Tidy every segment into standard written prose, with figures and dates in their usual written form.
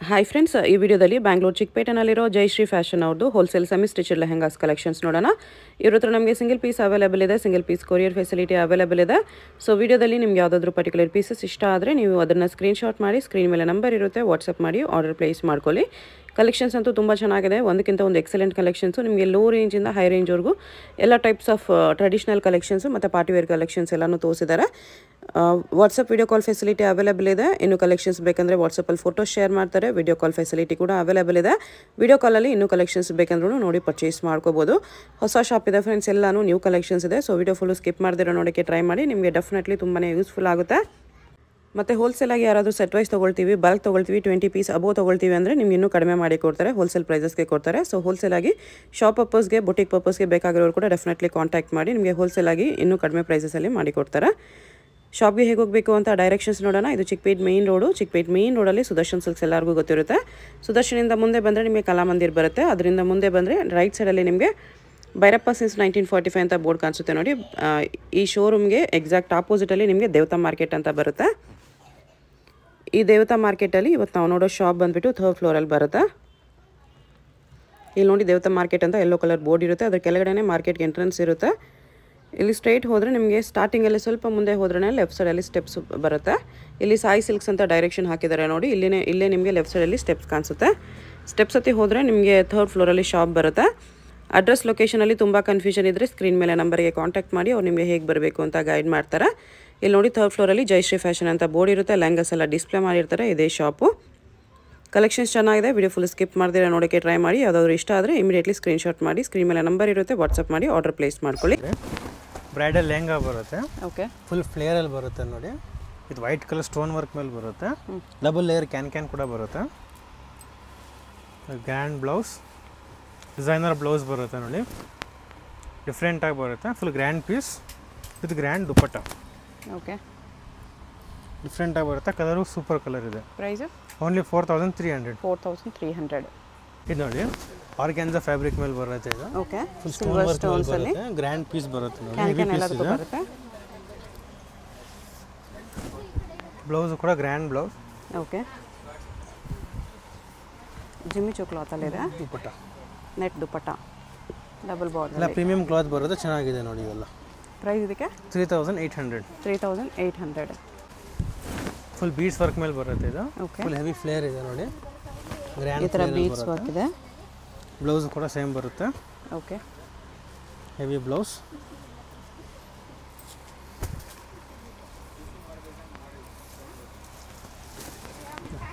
Hi friends, ಈ ವಿಡಿಯೋದಲ್ಲಿ ಬ್ಯಾಂಗ್ಳೂರ್ ಚಿಕ್ಕಪೇಟೆನಲ್ಲಿರೋ ಜಯಶ್ರೀ ಫ್ಯಾಷನ್ ಅವ್ರದ್ದು wholesale semi stitched lehengas collections ನೋಡೋಣ. ಇವ್ರ ಹತ್ರ ನಮಗೆ ಸಿಂಗಲ್ ಪೀಸ್ ಅವೈಲೇಬಲ್ ಇದೆ, single piece courier facility available ಇದೆ. ಸೊ ವಿಡಿಯೋದಲ್ಲಿ ನಿಮ್ಗೆ ಯಾವುದಾದ್ರೂ ಪರ್ಟಿಕ್ಯುಲರ್ ಪೀಸಸ್ ಇಷ್ಟ ಆದರೆ ನೀವು ಅದನ್ನು ಸ್ಕ್ರೀನ್ಶಾಟ್ ಮಾಡಿ, ಸ್ಕ್ರೀನ್ ಮೇಲೆ ನಂಬರ್ ಇರುತ್ತೆ, ವಾಟ್ಸಪ್ ಮಾಡಿ ಆರ್ಡರ್ ಪ್ಲೇಸ್ ಮಾಡ್ಕೊಳ್ಳಿ. ಕಲೆಕ್ಷನ್ಸ್ ಅಂತೂ ತುಂಬ ಚೆನ್ನಾಗಿದೆ, ಒಂದಕ್ಕಿಂತ ಒಂದು ಎಕ್ಸಲೆಂಟ್ ಕಲೆಕ್ಷನ್ಸು. ನಿಮಗೆ ಲೋ ರೇಂಜಿಂದ ಹೈ ರೇಂಜ್ವರೆಗೂ ಎಲ್ಲ ಟೈಪ್ಸ್ ಆಫ್ ಟ್ರೆಡಿಷನಲ್ ಕಲೆಕ್ಷನ್ಸು ಮತ್ತು ಪಾರ್ಟಿವೇರ್ ಕಲೆಕ್ಷನ್ಸ್ ಎಲ್ಲನೂ ತೋರಿಸಿದ್ದಾರೆ. WhatsApp video call facility available ಇದೆ. ಇನ್ನು ಕಲೆಕ್ಷನ್ಸ್ ಬೇಕಂದರೆ ವಾಟ್ಸಪ್ಪಲ್ಲಿ ಫೋಟೋ ಶೇರ್ ಮಾಡ್ತಾರೆ. ವಿಡಿಯೋ ಕಾಲ್ ಫೆಸಿಲಿಟಿ ಕೂಡ ಅವೈಲೇಬಲ್ ಇದೆ. ವಿಡಿಯೋ ಕಾಲಲ್ಲಿ ಇನ್ನೂ ಕಲೆಕ್ಷನ್ಸ್ ಬೇಕಂದ್ರೂ ನೋಡಿ ಪರ್ಚೇಸ್ ಮಾಡ್ಕೋಬೋದು. ಹೊಸ ಶಾಪ್ ಇದೆ ಫ್ರೆಂಡ್ಸ್, ಎಲ್ಲನೂ ನ್ಯೂ ಕಲೆಕ್ಷನ್ಸ್ ಇದೆ. ಸೊ ವಿಡಿಯೋ ಫುಲ್ಲು ಸ್ಕಿಪ್ ಮಾಡ್ದಿರೋ ನೋಡೋಕ್ಕೆ ಟ್ರೈ ಮಾಡಿ, ನಿಮಗೆ ಡೆಫಿನೆಟ್ಲಿ ತುಂಬಾ ಯೂಸ್ಫುಲ್ ಆಗುತ್ತೆ. ಮತ್ತು ಹೋಲ್ಸೇಲಾಗಿ ಯಾರಾದರೂ ಸೆಟ್ ವೈಸ್ ತೊಗೊಳ್ತೀವಿ, ಬಲ್ಕ್ ತೊಗೊಳ್ತೀವಿ, 20 ಪೀಸ್ ಅಬೋ ತೊಗೊಳ್ತೀವಿ ಅಂದರೆ ನಿಮ್ಗೆ ಇನ್ನೂ ಕಡಿಮೆ ಮಾಡಿ ಕೊಡ್ತಾರೆ, ಹೋಲ್ಸೇಲ್ ಪ್ರೈಸಸ್ಗೆ ಕೊಡ್ತಾರೆ. ಸೊ ಹೋಲ್ಸೇಲಾಗಿ ಶಾಪ್ ಪರ್ಪಸ್ಗೆ, ಬುಟಿಕ್ ಪರ್ಪಸ್ಗೆ ಬೇಕಾಗಿರೋರು ಕೂಡ ಡೆಫಿನೆಟ್ಲಿ ಕಾಂಟ್ಯಾಕ್ಟ್ ಮಾಡಿ, ನಿಮಗೆ ಹೋಲ್ಸೇಲಾಗಿ ಇನ್ನೂ ಕಡಿಮೆ ಪ್ರೈಸಸಲ್ಲಿ ಮಾಡಿಕೊಡ್ತಾರೆ. ಶಾಪ್ಗೆ ಹೇಗೆ ಹೋಗಬೇಕು ಅಂತ ಡೈರೆಕ್ಷನ್ಸ್ ನೋಡೋಣ. ಇದು Chickpet main road. Chickpet main ರೋಡಲ್ಲಿ ಸುದರ್ಶನ್ ಸಿಲ್ಕ್ಸ್ ಎಲ್ಲರಿಗೂ ಗೊತ್ತಿರುತ್ತೆ. ಸುದರ್ಶನಿಂದ ಮುಂದೆ ಬಂದರೆ ನಿಮಗೆ ಕಲಾಮಂದಿರ್ ಬರುತ್ತೆ. ಅದರಿಂದ ಮುಂದೆ ಬಂದರೆ ರೈಟ್ ಸೈಡಲ್ಲಿ ನಿಮಗೆ ಭೈರಪ್ಪ ಸಿನ್ಸ್ 1945 ಅಂತ ಬೋರ್ಡ್ ಕಾಣಿಸುತ್ತೆ ನೋಡಿ. ಈ ಶೋರೂಮ್ಗೆ ಎಕ್ಸಾಕ್ಟ್ ಆಪೋಸಿಟಲ್ಲಿ ನಿಮಗೆ ದೇವತಾ ಮಾರ್ಕೆಟ್ ಅಂತ ಬರುತ್ತೆ. ಈ ದೇವತಾ ಮಾರ್ಕೆಟಲ್ಲಿ ಇವತ್ತು ನಾವು ನೋಡೋ ಶಾಪ್ ಬಂದುಬಿಟ್ಟು 3rd ಫ್ಲೋರಲ್ಲಿ ಬರುತ್ತೆ. ಇಲ್ಲಿ ನೋಡಿ ದೇವತಾ ಮಾರ್ಕೆಟ್ ಅಂತ ಯೆಲ್ಲೋ ಕಲರ್ ಬೋರ್ಡ್ ಇರುತ್ತೆ, ಅದ್ರ ಕೆಳಗಡೆ ಮಾರ್ಕೆಟ್ಗೆ ಎಂಟ್ರೆನ್ಸ್ ಇರುತ್ತೆ. ಇಲ್ಲಿ ಸ್ಟ್ರೈಟ್ ಹೋದರೆ ನಿಮಗೆ ಸ್ಟಾರ್ಟಿಂಗಲ್ಲಿ ಸ್ವಲ್ಪ ಮುಂದೆ ಹೋದ್ರೆ ಲೆಫ್ಟ್ ಸೈಡಲ್ಲಿ ಸ್ಟೆಪ್ಸ್ ಬರುತ್ತೆ. ಇಲ್ಲಿ ಸಾಯಿ ಸಿಲ್ಕ್ಸ್ ಅಂತ ಡೈರೆಕ್ಷನ್ ಹಾಕಿದ್ದಾರೆ ನೋಡಿ. ಇಲ್ಲೇ ನಿಮಗೆ ಲೆಫ್ಟ್ ಸೈಡಲ್ಲಿ ಸ್ಟೆಪ್ಸ್ ಕಾಣಿಸುತ್ತೆ. ಸ್ಟೆಪ್ಸ್ ಹತ್ತಿ ಹೋದರೆ ನಿಮಗೆ 3rd ಫ್ಲೋರಲ್ಲಿ ಶಾಪ್ ಬರುತ್ತೆ. ಅಡ್ರೆಸ್ ಲೊಕೇಶನಲ್ಲಿ ತುಂಬ ಕನ್ಫ್ಯೂಷನ್ ಇದ್ದರೆ ಸ್ಕ್ರೀನ್ ಮೇಲೆ ನಂಬರ್ಗೆ ಕಾಂಟ್ಯಾಕ್ಟ್ ಮಾಡಿ, ಅವ್ರು ನಿಮಗೆ ಹೇಗೆ ಬರಬೇಕು ಅಂತ ಗೈಡ್ ಮಾಡ್ತಾರೆ. ಇಲ್ಲಿ ನೋಡಿ 3rd ಫ್ಲೋರಲ್ಲಿ ಜಯಶ್ರೀ ಫ್ಯಾಷನ್ ಅಂತ ಬೋರ್ಡ್ ಇರುತ್ತೆ. ಲೆಹಂಗಾಸ್ ಎಲ್ಲ ಡಿಸ್ಪ್ಲೇ ಮಾಡಿರ್ತಾರೆ. ಇದೇ ಶಾಪು. ಕಲೆಕ್ಷನ್ಸ್ ಚೆನ್ನಾಗಿದೆ. ವಿಡಿಯೋ ಫುಲ್ ಸ್ಕಿಪ್ ಮಾಡ್ದಿರ ನೋಡೋಕ್ಕೆ ಟ್ರೈ ಮಾಡಿ. ಯಾವುದಾದ್ರು ಇಷ್ಟ ಆದರೆ ಇಮಿಡಿಯೇಟ್ಲಿ ಸ್ಕ್ರೀನ್ಶಾಟ್ ಮಾಡಿ, ಸ್ಕ್ರೀನ್ ಮೇಲೆ ನಂಬರ್ ಇರುತ್ತೆ, ವಾಟ್ಸಪ್ ಮಾಡಿ ಆರ್ಡರ್ ಪ್ಲೇಸ್ ಮಾಡ್ಕೊಳ್ಳಿ. ಬ್ರೈಡಲ್ ಲೆಹಂಗಾ ಬರುತ್ತೆ. ಓಕೆ, ಫುಲ್ ಫ್ಲೇರಲ್ಲಿ ಬರುತ್ತೆ ನೋಡಿ. ಇದು ವೈಟ್ ಕಲರ್ ಸ್ಟೋನ್ ವರ್ಕ್ ಮೇಲೆ ಬರುತ್ತೆ. ಡಬಲ್ ಲೇಯರ್ ಕ್ಯಾನ್ ಕೂಡ ಬರುತ್ತೆ. ಗ್ರ್ಯಾಂಡ್ ಬ್ಲೌಸ್, ಡಿಸೈನರ್ ಬ್ಲೌಸ್ ಬರುತ್ತೆ ನೋಡಿ. ಡಿಫ್ರೆಂಟಾಗಿ ಬರುತ್ತೆ. Full grand piece with grand dupatta. Okay, ಡಿಫ್ರೆಂಟಾಗಿ ಬರುತ್ತೆ. ಕಲರು ಸೂಪರ್ ಕಲರ್ ಇದೆ. Price only 4300. 4300. ಇದು ನೋಡಿ ಆರ್ಗ್ಯಾನ್ಸಾ ಫ್ಯಾಬ್ರಿಕ್ ಮೇಲೆ ಬರುತ್ತೆ. ಇದು ಓಕೆ, ಫುಲ್ ಸ್ಟೋನ್ ವರ್ಕ್ ಬರುತ್ತೆ. ಗ್ರ್ಯಾಂಡ್ ಪೀಸ್ ಬರುತ್ತೆ ನೋಡಿ. ಹೆವಿ ಪೀಸ್ ಇದೆ. ಬ್ಲೌಸ್ ಕೂಡ grand blouse. Okay, Jimmy Choo cloth ಅಲ್ಲಿ ಇದೆ. Dupatta, net dupatta, double border ಎಲ್ಲ ಪ್ರೀಮಿಯಂ ಕ್ಲಾತ್ ಬರುತ್ತೆ. ಚೆನ್ನಾಗಿದೆ ನೋಡಿ ಇವೆಲ್ಲ. ಪ್ರೈಸ್ ಇದಕ್ಕೆ 3800. 3800. ಫುಲ್ ಬೀಡ್ಸ್ ವರ್ಕ್ ಮೇಲೆ ಬರುತ್ತೆ. ಇದು ಓಕೆ, ಫುಲ್ ಹೆವಿ ಫ್ಲೇರ್ ಇದೆ ನೋಡಿ. ಗ್ರ್ಯಾಂಡ್ ಈ ಥರ ಬೀಡ್ಸ್ ವರ್ಕ್ ಇದೆ. ಬ್ಲೌಸ್ ಕೂಡ ಸೇಮ್ ಬರುತ್ತೆ. Okay, heavy blouse.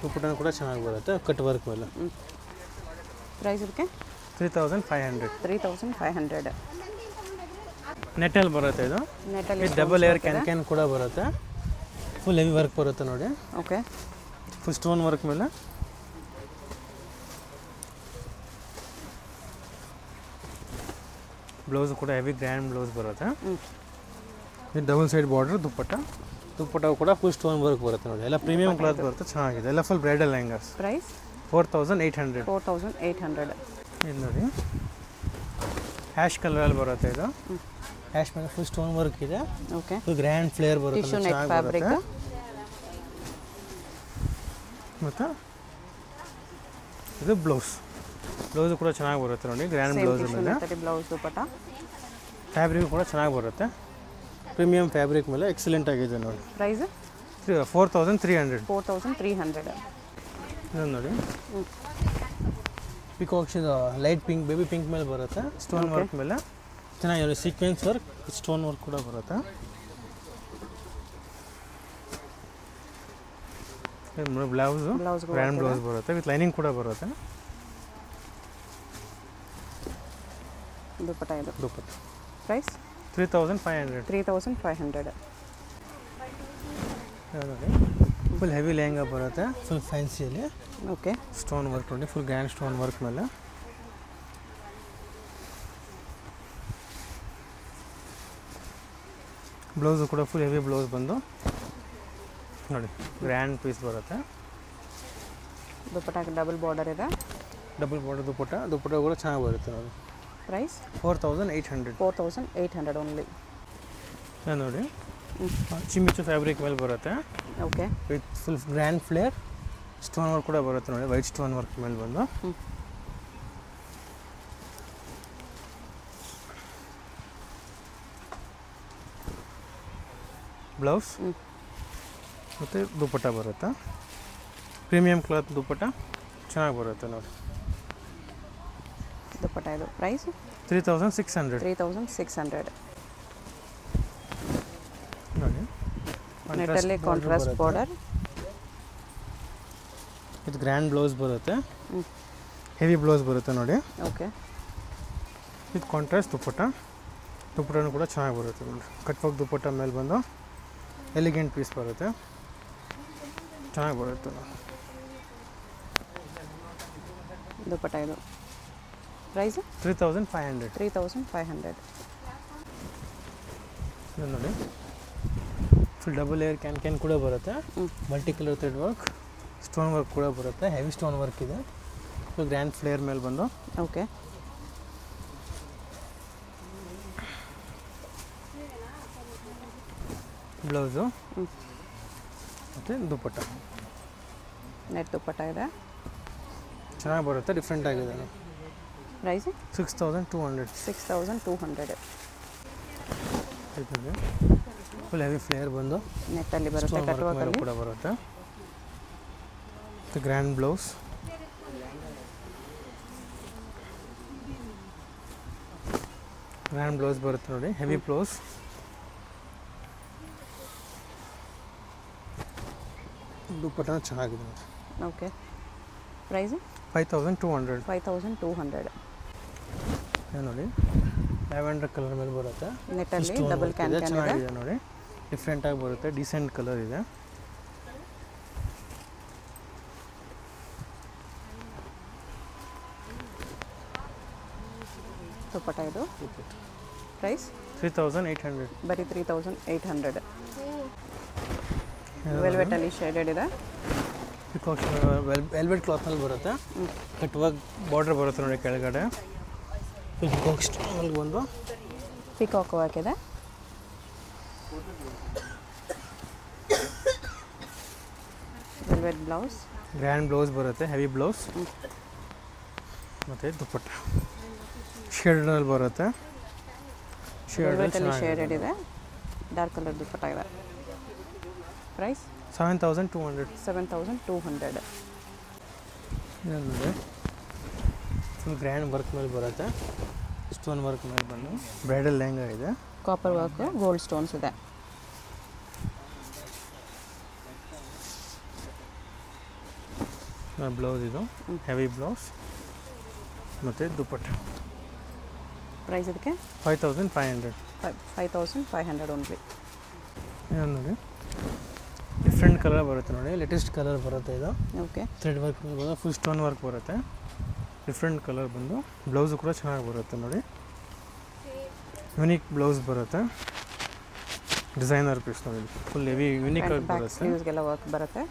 ದುಪ್ಪಟ್ಟ ಕೂಡ ಚೆನ್ನಾಗಿ ಬರುತ್ತೆ, ಕಟ್ ವರ್ಕ್ ಮೇಲೆ. ಪ್ರೈಸ್ ಇದಕ್ಕೆ 3500. 3500. ನೆಟ್ಟಲ್ಲಿ ಬರುತ್ತೆ. ಇದು ನೆಟ್ಟಲ್ಲಿ ಡಬಲ್ ಏರ್ ಕ್ಯಾನ್ ಕೂಡ ಬರುತ್ತೆ. ಫುಲ್ ಹೆವಿ ವರ್ಕ್ ಬರುತ್ತೆ ನೋಡಿ. ಓಕೆ, ಫುಲ್ ಸ್ಟೋನ್ ವರ್ಕ್ ಮೇಲೆ. ಬ್ಲೌಸ್ ಕೂಡ ಹೆವಿ ಗ್ರ್ಯಾಂಡ್ ಬ್ಲೌಸ್ ಬರುತ್ತೆ. ಇದು ಡಬಲ್ ಸೈಡ್ ಬಾರ್ಡರ್ ದುಪ್ಪಟ್ಟ ಕೂಡ ಫುಲ್ ಸ್ಟೋನ್ ವರ್ಕ್ ಬರುತ್ತೆ ನೋಡಿ. ಎಲ್ಲ ಪ್ರೀಮಿಯಂ ಕ್ಲಾತ್ ಬರುತ್ತೆ. ಚೆನ್ನಾಗಿದೆ. ಎಲ್ಲ ಫುಲ್ ಬ್ರೈಡಲ್ ಲೆಹಂಗಾಸ್. ಪ್ರೈಸ್ 4800. 4800. ಇದು ನೋಡಿ ಹ್ಯಾಶ್ ಕಲರಲ್ಲಿ ಬರುತ್ತೆ. ಇದು ಹ್ಯಾಶ್ ಮೇಲೆ ಫುಲ್ ಸ್ಟೋನ್ ವರ್ಕ್ ಇದೆ. ಓಕೆ, ಫುಲ್ ಗ್ರ್ಯಾಂಡ್ ಫ್ಲೇರ್ ಬರುತ್ತೆ. Tissue net fabric. ಮತ್ತು ಇದು ಬ್ಲೌಸ್ ಕೂಡ ಚೆನ್ನಾಗಿ ಬರುತ್ತೆ ನೋಡಿ. ಗ್ರ್ಯಾಂಡ್ ಬ್ಲೌಸ್ ಮೇಲೆ ಬ್ಲೌಸ್ ದುಪ್ಪಟ್ಟ. ಫ್ಯಾಬ್ರಿಕ್ ಕೂಡ ಚೆನ್ನಾಗಿ ಬರುತ್ತೆ. ಪ್ರೀಮಿಯಂ ಫ್ಯಾಬ್ರಿಕ್ ಮೇಲೆ ಎಕ್ಸಲೆಂಟ್ ಆಗಿದೆ ನೋಡಿ. ಪ್ರೈಸ್ 4300. 4300. ಇದನ್ನು ನೋಡಿ ಪಿಕಾಕ್ಸ್. ಇದು ಲೈಟ್ ಪಿಂಕ್, ಬೇಬಿ ಪಿಂಕ್ ಮೇಲೆ ಬರುತ್ತೆ. ಸ್ಟೋನ್ ವರ್ಕ್ ಮೇಲೆ ಚೆನ್ನಾಗಿದೆ. ಸೀಕ್ವೆನ್ಸ್ ವರ್ಕ್, ಸ್ಟೋನ್ ವರ್ಕ್ ಕೂಡ ಬರುತ್ತೆ. ಬ್ಲೌಸ್ ಗ್ರ್ಯಾಂಡ್ ಬ್ಲೌಸ್ ಬರುತ್ತೆ ವಿತ್ ಲೈನಿಂಗ್ ಕೂಡ ಬರುತ್ತೆ. ದುಪ್ಪಟ್ಟ ಇದು. ದುಪ್ಪಟ್ಟ. ಪ್ರೈಸ್ 3500. 3500. ನೋಡಿ ಫುಲ್ ಹೆವಿ ಲೆಹಂಗಾ ಬರುತ್ತೆ. ಫುಲ್ ಫ್ಯಾನ್ಸಿಯಲ್ಲಿ. ಓಕೆ, ಸ್ಟೋನ್ ವರ್ಕ್ ನೋಡಿ. ಫುಲ್ ಗ್ರ್ಯಾಂಡ್ ಸ್ಟೋನ್ ವರ್ಕ್ ಮೇಲೆ. ಬ್ಲೌಸು ಕೂಡ ಫುಲ್ ಹೆವಿ ಬ್ಲೌಸ್ ಬಂದು ನೋಡಿ ಗ್ರ್ಯಾಂಡ್ ಪೀಸ್ ಬರುತ್ತೆ. ದುಪ್ಪಟ್ಟ ಡಬಲ್ ಬಾರ್ಡರ್ ಇದೆ. ಡಬಲ್ ಬಾರ್ಡರ್ ದುಪ್ಪಟ್ಟ ಕೂಡ ಚೆನ್ನಾಗಿ ಬರುತ್ತೆ ನೋಡಿ. ಪ್ರೈಸ್ 4800. 4800 ಓನ್ಲಿ. ನೋಡಿ ಚಿಮ್ಮಿಚ್ಚು ಫ್ಯಾಬ್ರಿಕ್ ಮೇಲೆ ಬರುತ್ತೆ. Okay, with full grand flare stone work ಕೂಡ ಬರುತ್ತೆ ನೋಡಿ, ವೈಟ್ ಸ್ಟೋನ್ ವರ್ಕ್ ಮೇಲೆ ಬಂದು. ಬ್ಲೌಸ್ ಮತ್ತು ದುಪ್ಪಟ್ಟ ಬರುತ್ತೆ. ಪ್ರೀಮಿಯಂ ಕ್ಲಾತ್ ದುಪ್ಪಟ್ಟ ಚೆನ್ನಾಗಿ ಬರುತ್ತೆ ನೋಡಿ. ದುಪ್ಪಟ್ಟ ಇದು ಪ್ರೈಸ್ 3600. 3600 ನೋಡಿ. ನೆಟ್ಟಲ್ಲಿ ಕಾಂಟ್ರಾಸ್ಟ್ ಬಾರ್ಡರ್. ಇದು ಗ್ರ್ಯಾಂಡ್ ಬ್ಲೌಸ್ ಬರುತ್ತೆ, ಹೆವಿ ಬ್ಲೌಸ್ ಬರುತ್ತೆ ನೋಡಿ. ಓಕೆ. ಇದು ಕಾಂಟ್ರಾಸ್ಟ್ ದುಪ್ಪಟ್ಟ. ದುಪ್ಪಟ್ಟನೂ ಕೂಡ ಚೆನ್ನಾಗಿ ಬರುತ್ತೆ ನೋಡಿ. ಕಟ್ ವರ್ಕ್ ದುಪ್ಪಟ್ಟ ಮೇಲೆ ಬಂದು ಎಲಿಗೆಂಟ್ ಪೀಸ್ ಬರುತ್ತೆ, ಚೆನ್ನಾಗಿ ಬರುತ್ತೆ ನೋಡಿ. ದುಪ್ಪಟ್ಟ ಇದು ಪ್ರೈಸ್ 3500. 3500 ಇದು ನೋಡಿ, ಫುಲ್ ಡಬಲ್ ಲೇಯರ್ ಕ್ಯಾನ್ ಕೂಡ ಬರುತ್ತೆ. Multi colour thread work, stone work ಕೂಡ ಬರುತ್ತೆ. ಹೆವಿ ಸ್ಟೋನ್ ವರ್ಕ್ ಇದೆ. ಫುಲ್ ಗ್ರ್ಯಾಂಡ್ ಫ್ಲೇಯರ್ ಮೇಲೆ ಬಂದು. ಓಕೆ. ಬ್ಲೌಸು ಮತ್ತು ದುಪ್ಪಟ್ಟ. ನೆಟ್ ದುಪ್ಪಟ್ಟ ಇದೆ, ಚೆನ್ನಾಗಿ ಬರುತ್ತೆ, ಡಿಫ್ರೆಂಟ್ ಆಗಿದೆ. ಪ್ರೈಸ್ 6200. 6200 ಆಯ್ತದೆ. ಫುಲ್ ಹೆವಿ ಫ್ಲೇಯರ್ ಬಂದು ನೆಟ್ಟಲ್ಲಿ ಬರುತ್ತೆ, ಸ್ಟೋನ್ ಕಟ್ ವರ್ಕ್ ಮೇಲೆ ವರ್ಕಲ್ಲಿ. ಕೂಡ ಬರುತ್ತೆ. ಮತ್ತು ಗ್ರ್ಯಾಂಡ್ ಬ್ಲೌಸ್. ಗ್ರ್ಯಾಂಡ್ ಬ್ಲೌಸ್ ಬರುತ್ತೆ ನೋಡಿ, ಹೆವಿ ಬ್ಲೌಸ್. ದುಪ್ಪಟ್ಟ ಚೆನ್ನಾಗಿದೆ ನೋಡಿ. ಓಕೆ. ಪ್ರೈಸ್ 5200. 5200 ನೋಡಿ, ಲ್ಯಾವೆಂಡರ್ ಕಲರ್ ಮೇಲೆ ಬರುತ್ತೆ. ನೆಟ್ಟಲ್ಲಿ ಡಬಲ್ ಕ್ಯಾನ್ ಇದೆ, ಚೆನ್ನಾಗಿದೆ ನೋಡಿ, ಡಿಫ್ರೆಂಟಾಗಿ ಬರುತ್ತೆ, ಡಿಸೆಂಟ್ ಕಲರ್ ಇದೆ. ದುಪ್ಪಟ್ಟ ಇದು ಪ್ರೈಸ್ 3800. ಬರೀ 3800. ವೆಲ್ವೆಟಲ್ಲಿ ಶೇಡೆಡ್ ಇದೆ. ವೆಲ್ವೆಟ್ ಕ್ಲಾತ್ನಲ್ಲಿ ಬರುತ್ತೆ. ಕಟ್ ವರ್ಕ್ ಬಾರ್ಡರ್ ಬರುತ್ತೆ ನೋಡಿ ಕೆಳಗಡೆ. ಪಿಕಾಕ್ ಸ್ಟೈಲ್ ಬಂದು ಪಿಕಾಕ್ ವರ್ಕ್ ಇದೆ. Velvet blouse. ಗ್ರ್ಯಾಂಡ್ ಬ್ಲೌಸ್ ಬರುತ್ತೆ, ಹೆವಿ ಬ್ಲೌಸ್. ಮತ್ತು ದುಪ್ಪಟ್ಟ ಶೇಡಲ್ಲಿ ಬರುತ್ತೆ. ವೆಲ್ವೆಟಲ್ಲಿ ಶೇಡೆಡ್ ಇದೆ, ಡಾರ್ಕ್ ಕಲರ್ ದುಪ್ಪಟ್ಟ ಇದೆ. ಪ್ರೈಸ್ 7200. 7200 ನೋಡಿ, ಫುಲ್ ಗ್ರ್ಯಾಂಡ್ ವರ್ಕ್ ಮೇಲೆ ಬರುತ್ತೆ, ಸ್ಟೋನ್ ವರ್ಕ್ ಮೇಲೆ ಬಂದು ಬ್ರೈಡಲ್ ಲೆಹಂಗಾ ಇದೆ. ಕಾಪರ್ ವರ್ಕ್, ಗೋಲ್ಡ್ ಸ್ಟೋನ್ಸ್ ಇದೆ. ಬ್ಲೌಸ್ ಇದು ಹೆವಿ ಬ್ಲೌಸ್ ಮತ್ತು ದುಪ್ಪಟ್ಟ. ಪ್ರೈಸ್ ಇದಕ್ಕೆ 5500. 5500 ಓನ್ಲಿ. ನೋಡಿ, ಡಿಫ್ರೆಂಟ್ ಕಲರ್ ಬರುತ್ತೆ ನೋಡಿ, ಲೇಟೆಸ್ಟ್ ಕಲರ್ ಬರುತ್ತೆ ಇದು. ಓಕೆ. ಥ್ರೆಡ್ ವರ್ಕ್ ಬಂದು ಫುಲ್ ಸ್ಟೋನ್ ವರ್ಕ್ ಬರುತ್ತೆ, ಡಿಫ್ರೆಂಟ್ ಕಲರ್ ಬಂದು. ಬ್ಲೌಸು ಕೂಡ ಚೆನ್ನಾಗಿ ಬರುತ್ತೆ ನೋಡಿ, ಯುನೀಕ್ ಬ್ಲೌಸ್ ಬರುತ್ತೆ, ಡಿಸೈನರ್ ಪೀಸ್ ನೋಡಿ, ಫುಲ್ ಹೆವಿ ಯುನೀಕ್ ಆಗಿ ಬರುತ್ತೆ. ಸ್ಲೀವ್ಸ್ಗೆಲ್ಲ ವರ್ಕ್ ಬರುತ್ತೆ.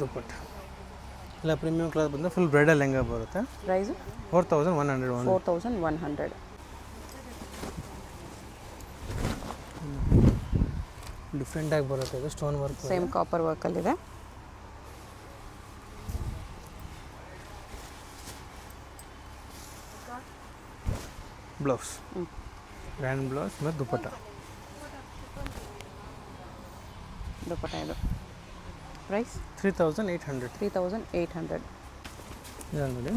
ದುಪ್ಪಟ್ಟ ಎಲ್ಲ ಪ್ರೀಮಿಯಂ ಕ್ಲಾತ್ ಬಂದು ಫುಲ್ ಬ್ರೈಡಲ್ ಲೆಹಂಗಾ ಬರುತ್ತೆ. ಪ್ರೈಸ್ 4100. 4100 ಡಿಫ್ರೆಂಟಾಗಿ ಬರುತ್ತೆ ಇದು, ಸ್ಟೋನ್ ವರ್ಕ್. ಸೇಮ್ ಕಾಪರ್ ವರ್ಕಲ್ಲಿದೆ. ಬ್ಲೌಸ್ ಗ್ರ್ಯಾಂಡ್ ಬ್ಲೌಸ್ ಮತ್ತು ದುಪ್ಪಟ್ಟ. ದುಪ್ಪಟ್ಟ ಇದು ಪ್ರೈಸ್ 3800. 3800 ಇದು ನೋಡಿ,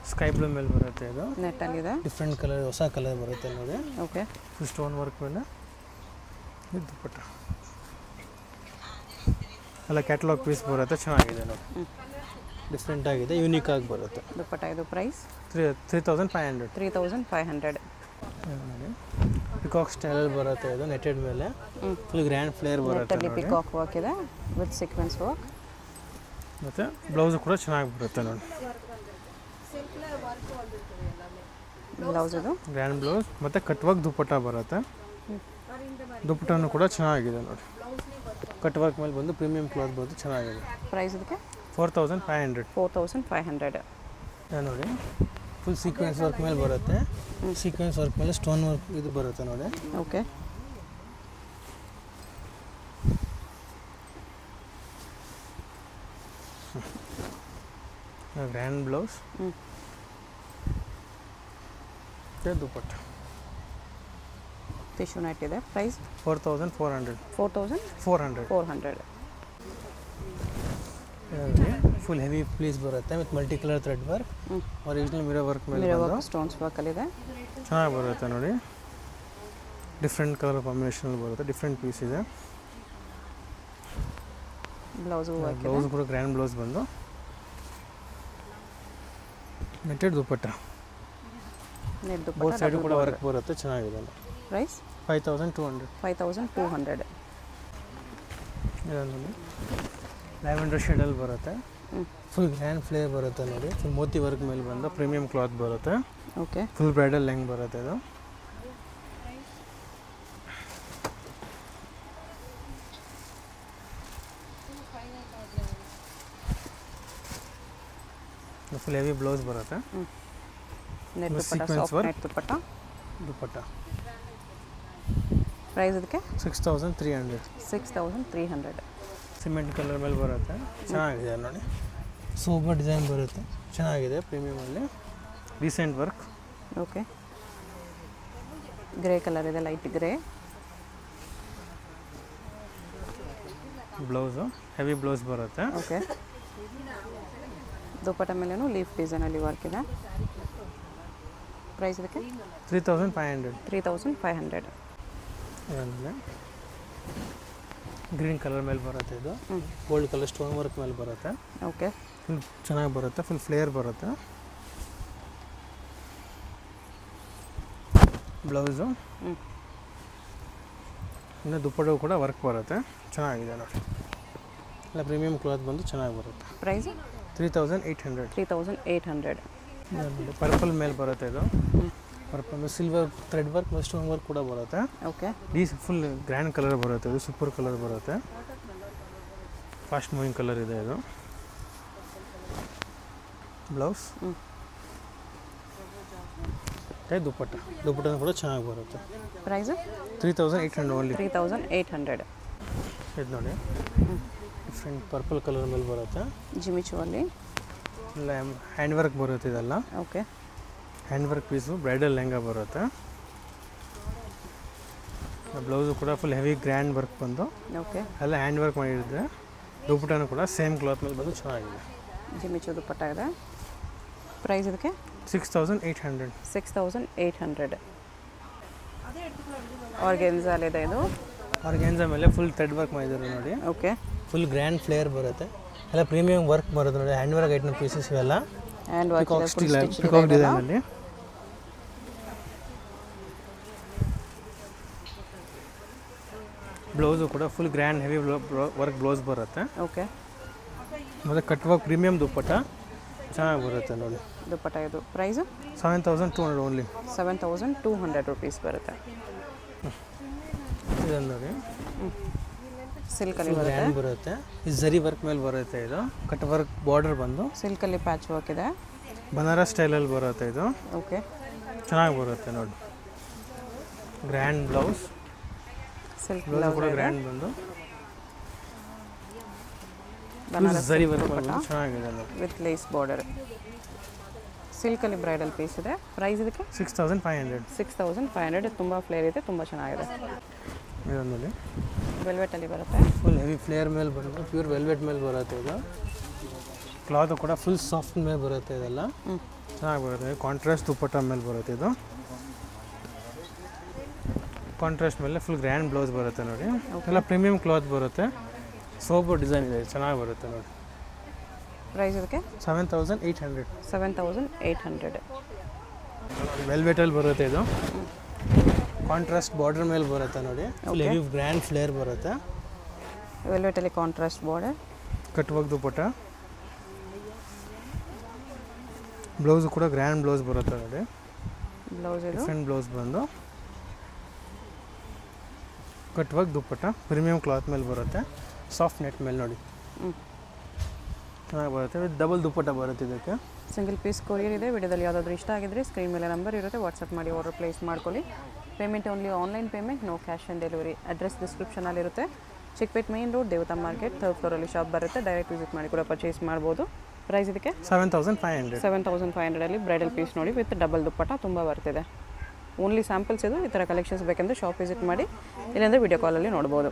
ಸ್ಕೈ ಬ್ಲೂ ಮೇಲೆ ಬರುತ್ತೆ ಇದು. ನೆಟ್ಟಲ್ಲಿದೆ, ಡಿಫ್ರೆಂಟ್ ಕಲರ್, ಹೊಸ ಕಲರ್ ಬರುತ್ತೆ ನೋಡಿ. ಓಕೆ. ಫುಲ್ ಸ್ಟೋನ್ ವರ್ಕ್ ಮೇಲೆ ಇದು ದುಪ್ಪಟ್ಟ. ಎಲ್ಲ ಕ್ಯಾಟಲಾಗ್ ಪೀಸ್ ಬರುತ್ತೆ, ಚೆನ್ನಾಗಿದೆ ನೋಡಿ, ಡಿಫ್ರೆಂಟ್ ಆಗಿದೆ, ಯೂನಿಕ್ ಆಗಿ ಬರುತ್ತೆ. ದುಪ್ಪಟ್ಟ ಇದು ಪ್ರೈಸ್ 3500. 3500 ನೋಡಿ, ಪಿಕಾಕ್ ಸ್ಟೈಲಲ್ಲಿ ಬರುತ್ತೆ ಇದು, ನೆಟೆಡ್ ಮೇಲೆ ಫುಲ್ ಗ್ರ್ಯಾಂಡ್ ಫ್ಲೇರ್ ಬರುತ್ತೆ ನೆಟ್ಟಲ್ಲಿ ಪಿಕಾಕ್ ವರ್ಕ್ ಇದೆ ವಿತ್ ಸೀಕ್ವೆನ್ಸ್ ವರ್ಕ್. ಮತ್ತು ಬ್ಲೌಸು ಕೂಡ ಚೆನ್ನಾಗಿ ಬರುತ್ತೆ ನೋಡಿ. ಬ್ಲೌಸ್ ಇದು ಗ್ರ್ಯಾಂಡ್ ಬ್ಲೌಸ್ ಮತ್ತು ಕಟ್ ವರ್ಕ್ ದುಪ್ಪಟ್ಟ ಬರುತ್ತೆ. ದುಪ್ಪಟ್ಟನೂ ಕೂಡ ಚೆನ್ನಾಗಿದೆ ನೋಡಿ, ಕಟ್ ವರ್ಕ್ ಮೇಲೆ ಬಂದು ಪ್ರೀಮಿಯಂ ಕ್ಲಾತ್ ಬಂದು ಚೆನ್ನಾಗಿದೆ. ಪ್ರೈಸ್ ಇದಕ್ಕೆ 4500. 4500 ನೋಡಿ, ಫುಲ್ ಸೀಕ್ವೆನ್ಸ್ ವರ್ಕ್ ಮೇಲೆ ಬರುತ್ತೆ. ಸೀಕ್ವೆನ್ಸ್ ವರ್ಕ್ ಮೇಲೆ ಸ್ಟೋನ್ ವರ್ಕ್ ಇದು ಬರುತ್ತೆ ನೋಡಿ. ಓಕೆ. ಗ್ರ್ಯಾಂಡ್ ಬ್ಲೌಸ್ ದುಪ್ಪಟ್ಟ ಟಿಶ್ಯೂ ನೆಟ್ ಇದೆ. ಪ್ರೈಸ್ 4400. 4400. ಫುಲ್ ಹೆವಿ ಪ್ಲೀಸ್ ಬರುತ್ತೆ with multi colour thread work, original mirror work ಮೇಲೆ ಸ್ಟೋನ್ಸ್ ವರ್ಕಲ್ಲಿದೆ. ಚೆನ್ನಾಗಿ ಬರುತ್ತೆ ನೋಡಿ. ಡಿಫ್ರೆಂಟ್ ಕಲರ್ ಕಾಂಬಿನೇಷನ್ ಬರುತ್ತೆ. ಡಿಫ್ರೆಂಟ್ ಪೀಸ್ ಇದೆ. ಬ್ಲೌಸ್ ಕೂಡ ಗ್ರ್ಯಾಂಡ್ ಬ್ಲೌಸ್ ಬಂದು ನೆಟ್ಟೆಡ್ ದುಪ್ಪಟ್ಟ. ಬೋತ್ ಸೈಡ್ ಕೂಡ ವರ್ಕ್ ಬರುತ್ತೆ. ಚೆನ್ನಾಗಿದೆ. ಪ್ರೈಸ್ 5200. 5200. ಇದೊಂದು ಲ್ಯಾವೆಂಡರ್ ಶೇಡಲ್ಲಿ ಬರುತ್ತೆ. ಫುಲ್ ಗ್ರ್ಯಾಂಡ್ ಫ್ಲೇರ್ ಬರುತ್ತೆ ನೋಡಿ. ಫುಲ್ ಮೋತಿ ವರ್ಕ್ ಮೇಲೆ ಬಂದು ಪ್ರೀಮಿಯಂ ಕ್ಲಾತ್ ಬರುತ್ತೆ. ಓಕೆ. ಫುಲ್ ಬ್ರೈಡಲ್ ಲೆಂಗ್ ಬರುತ್ತೆ ಇದು. ಫುಲ್ ಹೆವಿ ಬ್ಲೌಸ್ ಬರುತ್ತೆ. ನೆಟ್ ದುಪ್ಪಟ್ಟ, ಸಾಫ್ಟ್ ನೆಟ್ ದುಪ್ಪಟ್ಟ. ಪ್ರೈಸ್ ಇದಕ್ಕೆ 6300. 6300. ಸಿಮೆಂಟ್ ಕಲರ್ ಮೇಲೆ ಬರುತ್ತೆ. ಚೆನ್ನಾಗಿದೆ ನೋಡಿ. ಸೂಪರ್ ಡಿಸೈನ್ ಬರುತ್ತೆ. ಚೆನ್ನಾಗಿದೆ. ಪ್ರೀಮಿಯಮಲ್ಲಿ recent work. Okay. Grey colour ಇದೆ, light grey. Blouse heavy blouse ಬರುತ್ತೆ. ಓಕೆ. ದುಪ್ಪಟ್ಟ ಮೇಲೇನು ಲೀಫ್ ಡಿಸೈನಲ್ಲಿ ವರ್ಕ್ ಇದೆ. ಪ್ರೈಸ್ ಇದಕ್ಕೆ 3500. 3500. ಗ್ರೀನ್ ಕಲರ್ ಮೇಲೆ ಬರುತ್ತೆ. ಇದು ಗೋಲ್ಡ್ ಕಲರ್ ಸ್ಟೋನ್ ವರ್ಕ್ ಮೇಲೆ ಬರುತ್ತೆ. ಓಕೆ. ಫುಲ್ ಚೆನ್ನಾಗಿ ಬರುತ್ತೆ. ಫುಲ್ ಫ್ಲೇಯರ್ ಬರುತ್ತೆ. ಬ್ಲೌಸು ಇನ್ನು ದುಪ್ಪಟ್ಟು ಕೂಡ ವರ್ಕ್ ಬರುತ್ತೆ. ಚೆನ್ನಾಗಿದೆ ನೋಡಿ. ಎಲ್ಲ ಪ್ರೀಮಿಯಂ ಕ್ಲಾತ್ ಬಂದು ಚೆನ್ನಾಗಿ ಬರುತ್ತೆ. ಪ್ರೈಸ್ 3800. 3800. ಪರ್ಪಲ್ ಮೇಲೆ ಬರುತ್ತೆ. ಇದು ಪರ್ಪಲ್ ಸಿಲ್ವರ್ ಥ್ರೆಡ್ ವರ್ಕ್ ಮತ್ತು ಸ್ಟೋನ್ ವರ್ಕ್ ಕೂಡ ಬರುತ್ತೆ. ಓಕೆ. ಫುಲ್ ಗ್ರ್ಯಾಂಡ್ ಕಲರ್ ಬರುತ್ತೆ. ಇದು ಸೂಪರ್ ಕಲರ್ ಬರುತ್ತೆ. ಫಾಸ್ಟ್ ಮೂವಿಂಗ್ ಕಲರ್ ಇದೆ ಇದು. ಬ್ಲೌಸ್ ದುಪ್ಪಟ್ಟ ಕೂಡ ಚೆನ್ನಾಗಿ ಬರುತ್ತೆ. Price 3800 only. 3800. ಇದು ನೋಡಿ ಡಿಫ್ರೆಂಟ್ ಪರ್ಪಲ್ ಕಲರ್ ಮೇಲೆ ಬರುತ್ತೆ. ಜಿಮಿಚುವಲ್ಲಿ ಇಲ್ಲ ಹ್ಯಾಂಡ್ ವರ್ಕ್ ಬರುತ್ತೆ ಇದೆಲ್ಲ. Okay. Hand work piece bridal lehenga ಬರುತ್ತೆ. ಬ್ಲೌಸು ಕೂಡ ಫುಲ್ ಹೆವಿ ಗ್ರ್ಯಾಂಡ್ ವರ್ಕ್ ಬಂದು ಓಕೆ ಎಲ್ಲ ಹ್ಯಾಂಡ್ ವರ್ಕ್ ಮಾಡಿದ್ರೆ. ದುಪ್ಪಟ್ಟನೂ ಕೂಡ ಸೇಮ್ ಕ್ಲಾತ್ ಮೇಲೆ ಬಂದು ಚೆನ್ನಾಗಿದೆ. ಜಿಮಿಚು ದುಪ್ಪಟ್ಟ ಇದೆ. ಪ್ರೈಸ್ ಇದಕ್ಕೆ 6800. 6800. ಆರ್ಗೆನ್ಜಾಲಿದೆ ಇದು. ಆರ್ಗೆನ್ಜಾ ಮೇಲೆ ಫುಲ್ ಥ್ರೆಡ್ ವರ್ಕ್ ಮಾಡಿದ್ದಾರೆ ನೋಡಿ. ಓಕೆ. ಫುಲ್ ಗ್ರ್ಯಾಂಡ್ ಫ್ಲೇಯರ್ ಬರುತ್ತೆ. ಎಲ್ಲ ಪ್ರೀಮಿಯಂ ವರ್ಕ್ ಬರುತ್ತೆ ನೋಡಿ. ಹ್ಯಾಂಡ್ ವರ್ಕ್ ಐಟಮ್ ಪೀಸಸ್ ಇವೆಲ್ಲ. ಹ್ಯಾಂಡ್ ವರ್ಕ್ ಪಿಕಾಕ್ ಡಿಸೈನಲ್ಲಿ. ಬ್ಲೌಸು ಕೂಡ full grand heavy work blouse ಬರುತ್ತೆ. ಓಕೆ. ಮತ್ತು ಕಟ್ ವರ್ಕ್ ಪ್ರೀಮಿಯಂ ದುಪ್ಪಟ್ಟ ಚೆನ್ನಾಗಿ ಬರುತ್ತೆ ನೋಡಿ. ದುಪ್ಪಟ್ಟ ಇದು. Price 7200 only. 7200 ರುಪೀಸ್ ಬರುತ್ತೆ. ಇದನ್ನು ನೋಡಿ ಸಿಲ್ಕಲ್ಲಿ ಗ್ರ್ಯಾಂಡ್ ಬರುತ್ತೆ. ಇದು ಝರಿ ವರ್ಕ್ ಮೇಲೆ ಬರುತ್ತೆ. ಇದು ಕಟ್ ವರ್ಕ್ ಬಾರ್ಡರ್ ಬಂದು ಸಿಲ್ಕಲ್ಲಿ ಪ್ಯಾಚ್ ವರ್ಕ್ ಇದೆ. ಬನಾರಸ್ ಸ್ಟೈಲಲ್ಲಿ ಬರುತ್ತೆ ಇದು. ಓಕೆ. ಚೆನ್ನಾಗಿ ಬರುತ್ತೆ ನೋಡಿ. Grand blouse. ಸಿಲ್ಕ್ ಬ್ಲೌಸ್ ಕೂಡ ಗ್ರ್ಯಾಂಡ್ ಬಂದು ಬನಾರಸ್ ಝರಿ ವರ್ಕ್ ಚೆನ್ನಾಗಿದೆ ನೋಡಿ. With lace border. ಸಿಲ್ಕಲ್ಲಿ ಬ್ರೈಡಲ್ ಪೀಸ್ ಇದೆ. ಪ್ರೈಸ್ ಇದಕ್ಕೆ 6500. 6500. ತುಂಬ ಫ್ಲೇರ್ ಇದೆ, ತುಂಬ ಚೆನ್ನಾಗಿದೆ. ಇದೊಂದು ವೆಲ್ವೆಟಲ್ಲಿ ಬರುತ್ತೆ. ಫುಲ್ ಹೆವಿ ಫ್ಲೇರ್ ಮೇಲೆ ಬರುತ್ತೆ. ಪ್ಯೂರ್ ವೆಲ್ವೆಟ್ ಮೇಲೆ ಬರುತ್ತೆ ಇದು. ಕ್ಲಾತು ಕೂಡ ಫುಲ್ ಸಾಫ್ಟ್ ಮೇಲೆ ಬರುತ್ತೆ. ಇದೆಲ್ಲ ಚೆನ್ನಾಗಿ ಬರುತ್ತೆ. ಕಾಂಟ್ರಾಸ್ಟ್ ದುಪ್ಪಟ್ಟ ಮೇಲೆ ಬರುತ್ತೆ ಇದು. ಕಾಂಟ್ರಾಸ್ಟ್ ಮೇಲೆ ಫುಲ್ ಗ್ರ್ಯಾಂಡ್ ಬ್ಲೌಸ್ ಬರುತ್ತೆ ನೋಡಿ. ಎಲ್ಲ ಪ್ರೀಮಿಯಂ ಕ್ಲಾತ್ ಬರುತ್ತೆ. ಸೋಬರ್ ಡಿಸೈನ್ ಇದೆ. ಚೆನ್ನಾಗಿ ಬರುತ್ತೆ ನೋಡಿ. ಪ್ರೈಸ್ ಇದಕ್ಕೆ 7800. 7800. ವೆಲ್ವೆಟಲ್ಲಿ ಬರುತ್ತೆ ಇದು. ಕಾಂಟ್ರಾಸ್ಟ್ ಬಾರ್ಡರ್ ಮೇಲೆ ಬರುತ್ತೆ ನೋಡಿ. ಫುಲ್ ಹೆವಿ ಗ್ರ್ಯಾಂಡ್ ಫ್ಲೇರ್ ಬರುತ್ತೆ. ವೆಲ್ವೆಟಲ್ಲಿ ಕಾಂಟ್ರಾಸ್ಟ್ ಬಾರ್ಡರ್. ಕಟ್ ವರ್ಕ್ ದುಪ್ಪಟ್ಟ. ಬ್ಲೌಸು ಕೂಡ ಗ್ರ್ಯಾಂಡ್ ಬ್ಲೌಸ್ ಬರುತ್ತೆ ನೋಡಿ. ಬ್ಲೌಸ್ ಇದು ಡಿಫ್ರೆಂಟ್ ಬ್ಲೌಸ್ ಬಂದು ಕಟ್ ವರ್ಕ್ ದುಪ್ಪಟ್ಟ ಪ್ರೀಮಿಯಂ ಕ್ಲಾತ್ ಮೇಲೆ ಬರುತ್ತೆ. ಸಾಫ್ಟ್ ನೆಟ್ ಮೇಲೆ ನೋಡಿ ಚೆನ್ನಾಗಿ ಬರುತ್ತೆ. ವಿತ್ ಡಬಲ್ ದುಪ್ಪಟ್ಟ ಬರುತ್ತೆ ಇದಕ್ಕೆ. ಸಿಂಗಲ್ ಪೀಸ್ ಕೊರಿಯರ್ ಇದೆ. ವಿಡಿಯೋದಲ್ಲಿ ಯಾವುದಾದ್ರೂ ಇಷ್ಟ ಆಗಿದ್ರೆ ಸ್ಕ್ರೀನ್ ಮೇಲೆ ನಂಬರ್ ಇರುತ್ತೆ, ವಾಟ್ಸಪ್ ಮಾಡಿ ಆರ್ಡರ್ ಪ್ಲೇಸ್ ಮಾಡ್ಕೊಳ್ಳಿ. Payment only online payment, no cash on delivery. Address ಡಿಸ್ಕ್ರಿಪ್ಷನಲ್ಲಿರುತ್ತೆ. Chickpet main road Devatha market 3rd ಫ್ಲೋರಲ್ಲಿ ಶಾಪ್ ಬರುತ್ತೆ. ಡೈರೆಕ್ಟ್ ವಿಸಿಟ್ ಮಾಡಿ ಕೂಡ ಪರ್ಚೇಸ್ ಮಾಡ್ಬೋದು. ಪ್ರೈಸ್ ಇದಕ್ಕೆ 7500. 7500 ಬ್ರೈಡಲ್ ಪೀಸ್ ನೋಡಿ ವಿತ್ ಡಬಲ್ ದುಪ್ಪಟ್ಟ ತುಂಬ ಬರ್ತಿದೆ. ಓನ್ಲಿ ಸ್ಯಾಂಪಲ್ಸ್ ಇದು. ಈ ಥರ ಕಲೆಕ್ಷನ್ಸ್ ಬೇಕಂದರೆ ಶಾಪ್ ವಿಸಿಟ್ ಮಾಡಿ, ಇಲ್ಲಾಂದರೆ ವಿಡಿಯೋ ಕಾಲಲ್ಲಿ ನೋಡ್ಬೋದು.